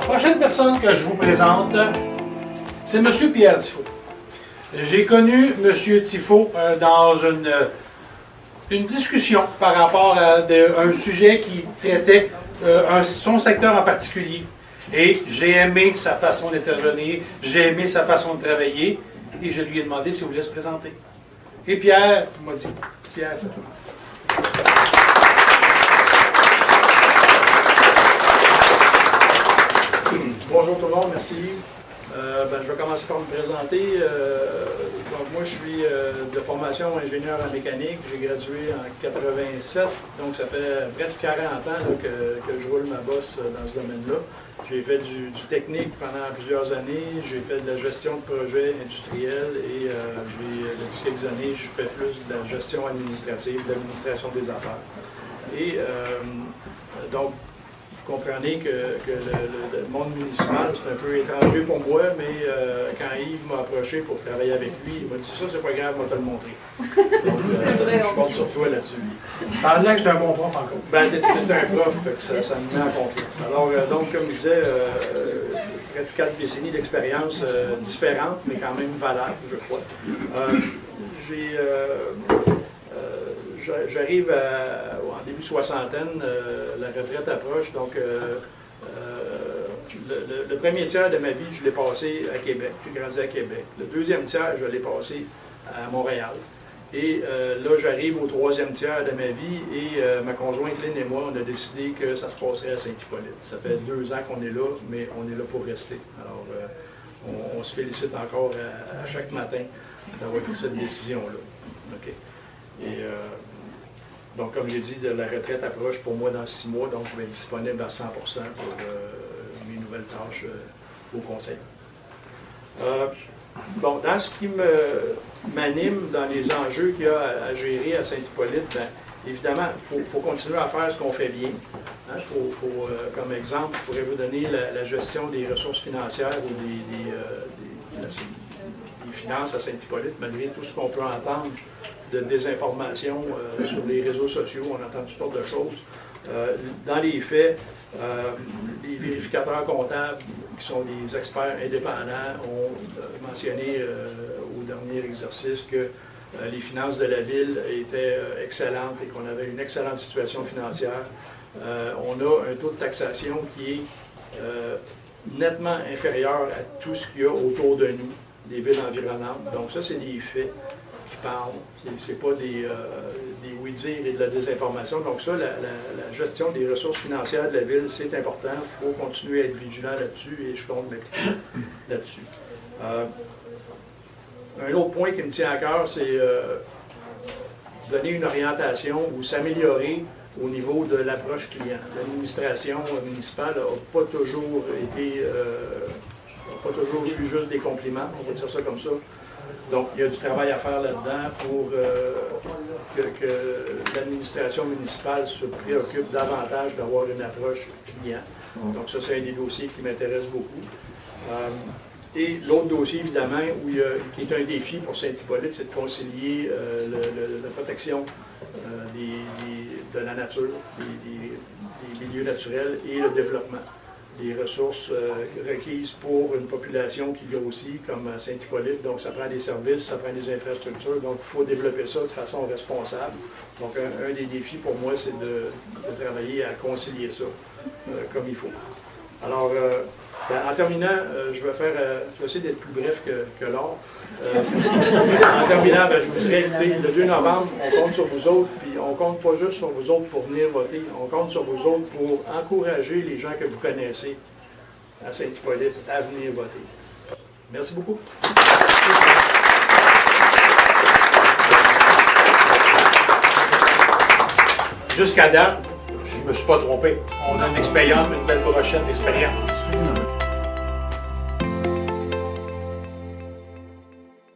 prochaine personne que je vous présente, c'est M. Pierre Tifo. J'ai connu M. Tifo dans une discussion par rapport à un sujet qui traitait son secteur en particulier. Et j'ai aimé sa façon d'intervenir, j'ai aimé sa façon de travailler, et je lui ai demandé s'il voulait se présenter. Et Pierre m'a dit, Pierre, c'est toi. Bonjour tout le monde, merci. Je vais commencer par me présenter. Donc moi, je suis de formation ingénieur en mécanique. J'ai gradué en 87, donc ça fait près de 40 ans là, que je roule ma bosse dans ce domaine-là. J'ai fait du technique pendant plusieurs années. J'ai fait de la gestion de projets industriels et depuis quelques années, je fais plus de la gestion administrative, de l'administration des affaires. Et donc, vous comprenez que le monde municipal, c'est un peu étranger pour moi, mais quand Yves m'a approché pour travailler avec lui, il m'a dit « ça, c'est pas grave, je vais te le montrer ». Donc, je compte sur toi là-dessus. Pendant que j'étais un bon prof encore. Ben, t'es un prof, fait que ça me met en confiance. Alors, donc, comme je disais, près de 4 décennies d'expérience différentes, mais quand même valables, je crois. J'arrive en début soixantaine, la retraite approche, donc le premier tiers de ma vie, je l'ai passé à Québec. J'ai grandi à Québec. Le deuxième tiers, je l'ai passé à Montréal. Et là, j'arrive au troisième tiers de ma vie et ma conjointe Lynn et moi, on a décidé que ça se passerait à Saint-Hippolyte. Ça fait 2 ans qu'on est là, mais on est là pour rester. Alors, on se félicite encore à chaque matin d'avoir pris cette décision-là. OK. Et donc, comme j'ai dit, la retraite approche pour moi dans 6 mois, donc je vais être disponible à 100% pour mes nouvelles tâches au conseil. Bon, dans ce qui m'anime dans les enjeux qu'il y a à gérer à Saint-Hippolyte, bien, évidemment, il faut continuer à faire ce qu'on fait bien. Hein, comme exemple, je pourrais vous donner la gestion des ressources financières ou des finances à Saint-Hippolyte, malgré tout ce qu'on peut entendre de désinformation sur les réseaux sociaux, on entend toutes sortes de choses. Dans les faits, les vérificateurs comptables, qui sont des experts indépendants, ont mentionné au dernier exercice que les finances de la ville étaient excellentes et qu'on avait une excellente situation financière. On a un taux de taxation qui est nettement inférieur à tout ce qu'il y a autour de nous, des villes environnantes. Donc ça, c'est des faits qui parlent. Ce n'est pas des oui-dire et de la désinformation. Donc ça, la gestion des ressources financières de la ville, c'est important. Il faut continuer à être vigilant là-dessus et je compte m'appliquer là-dessus. Un autre point qui me tient à cœur, c'est donner une orientation ou s'améliorer au niveau de l'approche client. L'administration municipale n'a pas toujours eu juste des compliments, on va dire ça comme ça. Donc, il y a du travail à faire là-dedans pour que l'administration municipale se préoccupe davantage d'avoir une approche client. Donc, ça, c'est un des dossiers qui m'intéresse beaucoup. Et l'autre dossier, évidemment, qui est un défi pour Saint-Hippolyte, c'est de concilier la protection de la nature, des milieux naturels et le développement des ressources requises pour une population qui grossit comme à Saint-Hippolyte. Donc, ça prend des services, ça prend des infrastructures. Donc, il faut développer ça de façon responsable. Donc, un des défis pour moi, c'est de travailler à concilier ça comme il faut. Alors, en terminant, je vais essayer d'être plus bref que l'or. En terminant, je vous dirais, écoutez, le 2 novembre, on compte sur vous autres, puis on compte pas juste sur vous autres pour venir voter, on compte sur vous autres pour encourager les gens que vous connaissez à Saint-Hippolyte à venir voter. Merci beaucoup. Jusqu'à date, je ne me suis pas trompé. On a une expérience, une belle brochette d'expérience.